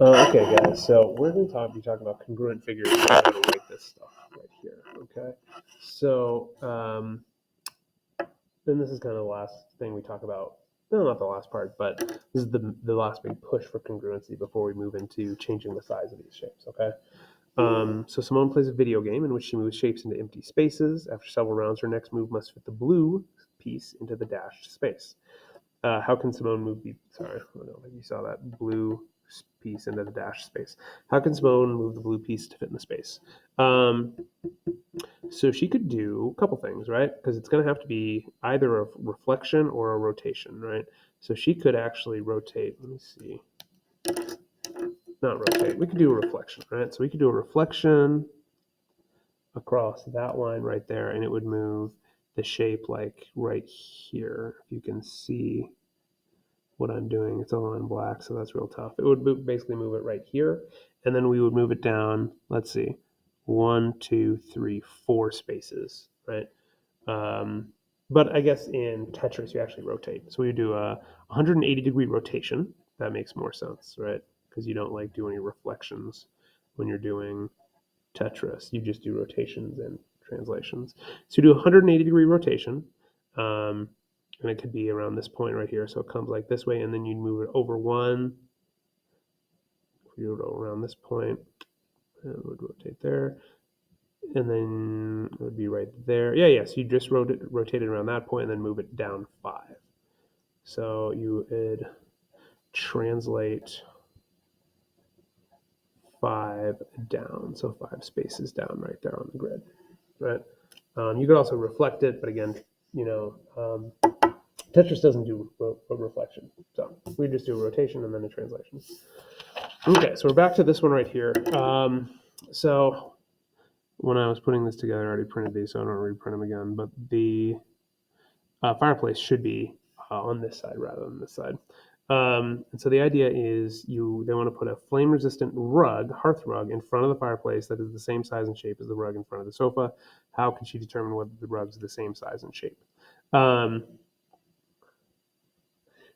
Okay, guys, so we're going to be talking about congruent figures and how to write this stuff right here, okay? So, then this is kind of the last thing we talk about. No, not the last part, but this is the last big push for congruency before we move into changing the size of these shapes, okay? So Simone plays a video game in which she moves shapes into empty spaces. After several rounds, her next move must fit the blue piece into the dashed space. How can Simone move the? Sorry, I don't think you saw that blue piece into the dash space. How can Simone move the blue piece to fit in the space? Um, so she could do a couple things, right? Because it's going to have to be either a reflection or a rotation, right? So she could actually rotate. Let me see. Not rotate. We could do a reflection, right? So we could do a reflection across that line right there, and it would move the shape like right here. If you can see what I'm doing. It's all in black, so that's real tough. It would basically move it right here, and then we would move it down, let's see, 1, 2, 3, 4 spaces, right? Um, but I guess in Tetris, you actually rotate. So we do a 180-degree rotation. That makes more sense, right? Because you don't like do any reflections when you're doing Tetris. You just do rotations and translations. So you do a 180-degree rotation. Um, and it could be around this point right here. So it comes like this way, and then you move it over one. You go around this point, and it would rotate there, and then it would be right there. Yeah. So you just rotate it around that point, and then move it down 5. So you would translate 5 down, so 5 spaces down right there on the grid, right? You could also reflect it, but again, you know, Tetris doesn't do a reflection, so we just do a rotation and then a translation. Okay, so we're back to this one right here. So when I was putting this together, I already printed these, so I don't reprint them again. But the fireplace should be on this side rather than this side. And so the idea is they want to put a flame-resistant rug, hearth rug, in front of the fireplace that is the same size and shape as the rug in front of the sofa. How can she determine whether the rug's the same size and shape?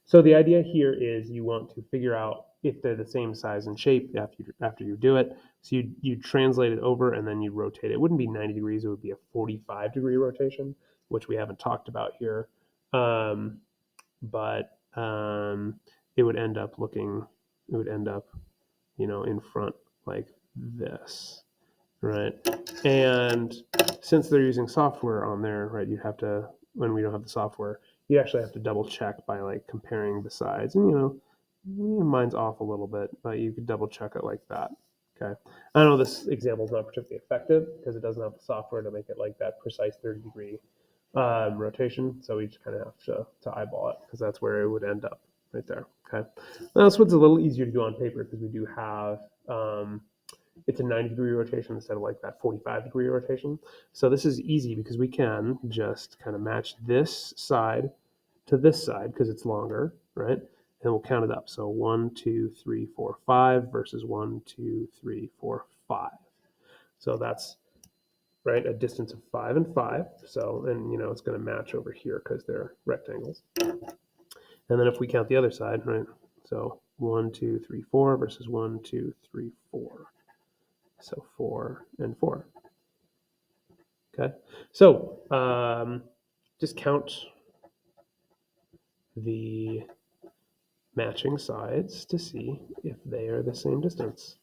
So the idea here is you want to figure out if they're the same size and shape after you do it. So you translate it over and then you rotate it. It wouldn't be 90 degrees. It would be a 45-degree rotation, which we haven't talked about here. But it would end up in front like this, right? And since they're using software on there, right, you have to, when we don't have the software, you actually have to double check by like comparing the sides. And mine's off a little bit, but you could double check it like that. Okay. I know this example is not particularly effective because it doesn't have the software to make it like that precise 30-degree rotation. So we just kind of have to eyeball it because that's where it would end up right there. Okay. Now, this one's a little easier to do on paper because we do have it's a 90-degree rotation instead of like that 45-degree rotation. So this is easy because we can just kind of match this side to this side because it's longer, right? And we'll count it up. So 1, 2, 3, 4, 5 versus 1, 2, 3, 4, 5. So that's right a distance of 5 and 5. So and it's going to match over here because they're rectangles. And then if we count the other side, right? So 1, 2, 3, 4 versus 1, 2, 3, 4. So 4 and 4. Okay. So just count the matching sides to see if they are the same distance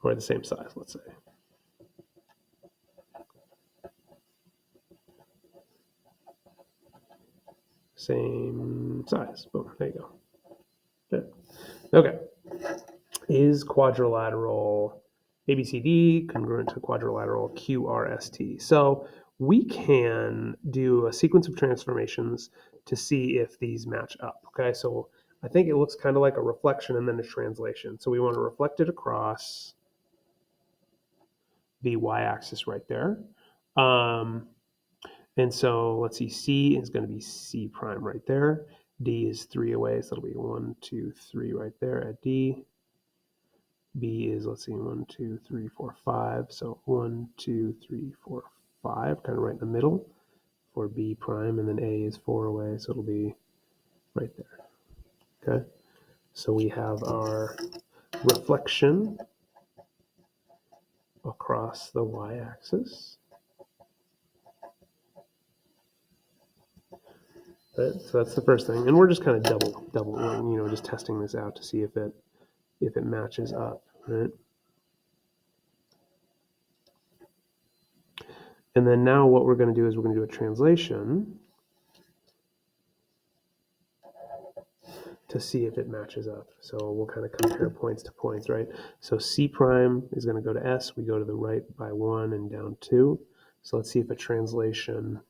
or the same size, let's say. Same size. Boom. There you go. Good. Okay. Is quadrilateral ABCD congruent to quadrilateral QRST? So we can do a sequence of transformations to see if these match up. Okay, so I think it looks kind of like a reflection and then a translation. So we want to reflect it across the y-axis right there. And so let's see, C is going to be C prime right there. D is 3 away, so it'll be 1, 2, 3 right there at D. B is, let's see, 1, 2, 3, 4, 5. So 1, 2, 3, 4, 5, kind of right in the middle for B prime. And then A is 4 away, so it'll be right there. Okay. So we have our reflection across the y-axis. Right? So that's the first thing, and we're just kind of double, just testing this out to see if it matches up, right? And then now what we're going to do is we're going to do a translation to see if it matches up. So we'll kind of compare points to points, right? So C prime is going to go to S. We go to the right by 1 and down 2. So let's see if a translation,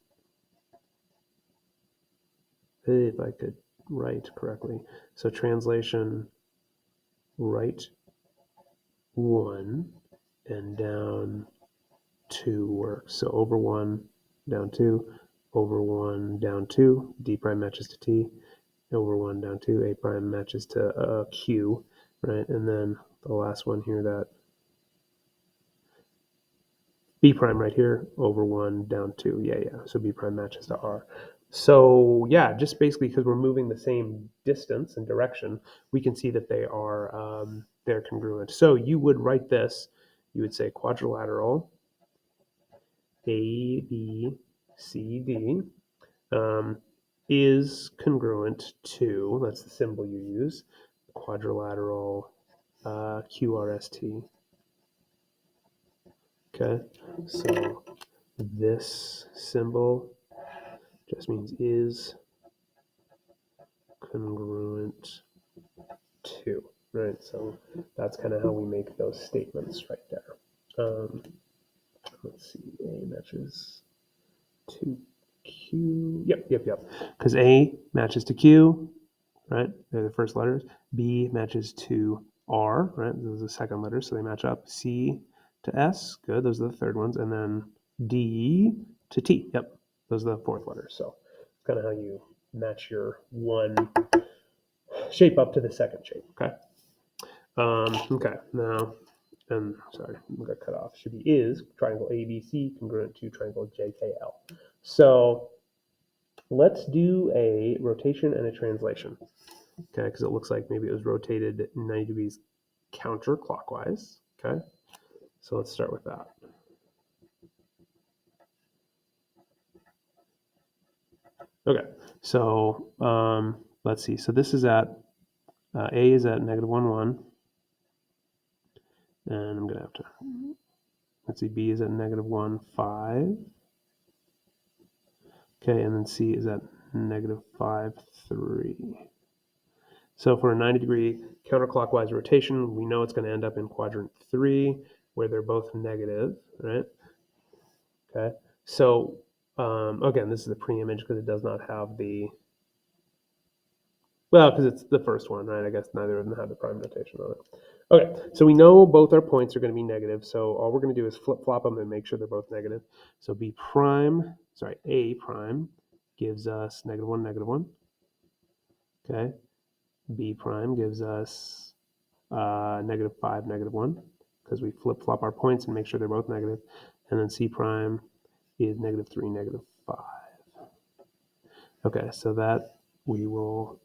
if I could write correctly. So translation right 1 and down 2 works. So over 1, down 2, over 1, down 2, D prime matches to T, over 1, down 2, A prime matches to Q, right? And then the last one here, that B prime right here, over 1, down 2, yeah. So B prime matches to R. So yeah, just basically because we're moving the same distance and direction, we can see that they're congruent. So you would write this, you would say quadrilateral A, B, C, D is congruent to, that's the symbol you use, quadrilateral QRST. Okay, so this symbol just means is congruent to, right? So that's kind of how we make those statements right there. Let's see, A matches to Q. Yep. Because A matches to Q, right? They're the first letters. B matches to R, right? Those are the second letters, so they match up. C to S, good. Those are the third ones. And then D to T. Yep, those are the fourth letters. So it's kind of how you match your one shape up to the second shape, okay? Okay, now, and sorry, I got cut off. Should be is triangle ABC congruent to triangle JKL. So let's do a rotation and a translation, okay? Because it looks like maybe it was rotated 90 degrees counterclockwise, okay? So let's start with that. Okay, so let's see. So this is at, A is at -1, 1. And I'm going to have to, let's see, B is at -1, 5. Okay, and then C is at -5, 3. So for a 90-degree counterclockwise rotation, we know it's going to end up in quadrant 3, where they're both negative, right? Okay, so again, this is the pre-image because it does not have the, well, because it's the first one, right? I guess neither of them have the prime notation on it. Okay, so we know both our points are going to be negative, so all we're going to do is flip-flop them and make sure they're both negative. So A prime gives us -1, -1. Okay, B prime gives us -5, -1, because we flip-flop our points and make sure they're both negative. And then C prime is -3, -5. Okay, so that we will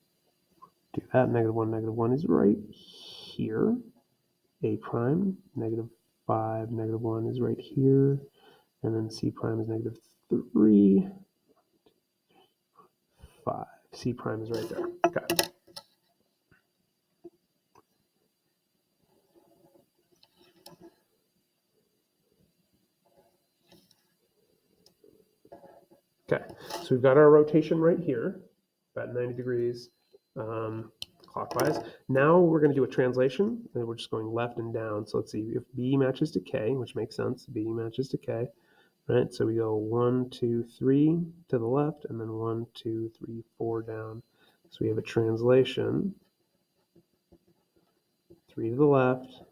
do that. -1, -1 is right here. A prime, -5, -1 is right here. And then C prime is -3, 5. C prime is right there. Okay. Okay, so we've got our rotation right here, about 90 degrees clockwise. Now we're going to do a translation, and we're just going left and down. So let's see, if B matches to K, which makes sense, B matches to K, right? So we go 1, 2, 3 to the left, and then 1, 2, 3, 4 down. So we have a translation, 3 to the left,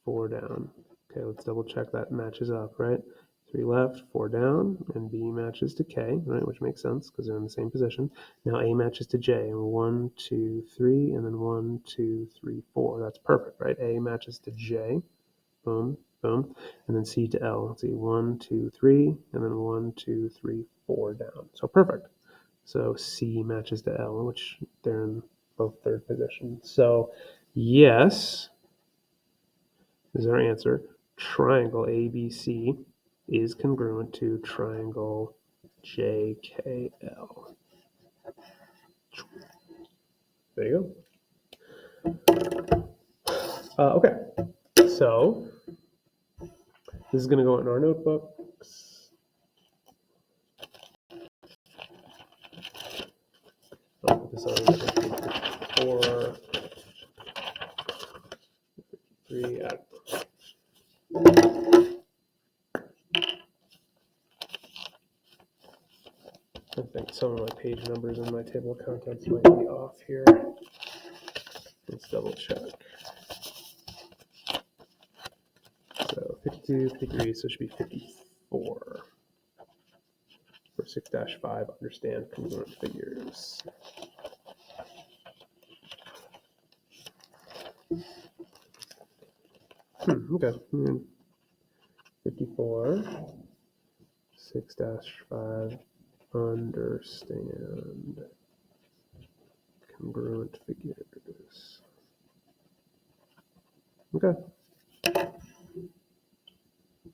4 down. Okay, let's double check that matches up, right? 3 left, 4 down, and B matches to K, right, which makes sense because they're in the same position. Now A matches to J, and 1, 2, 3, and then 1, 2, 3, 4. That's perfect, right? A matches to J, boom, boom, and then C to L. Let's see, 1, 2, 3, and then 1, 2, 3, 4 down. So perfect. So C matches to L, which they're in both third positions. So yes is our answer. Triangle ABC is congruent to triangle JKL. There you go. Okay, so this is going to go in our notebooks. I'll put this on 54, 53, I think some of my page numbers in my table of contents might be off here. Let's double check. So 52, 53, so it should be 54. For 6-5, understand congruent figures. Okay. 54, 6-5, understand congruent figures. Okay.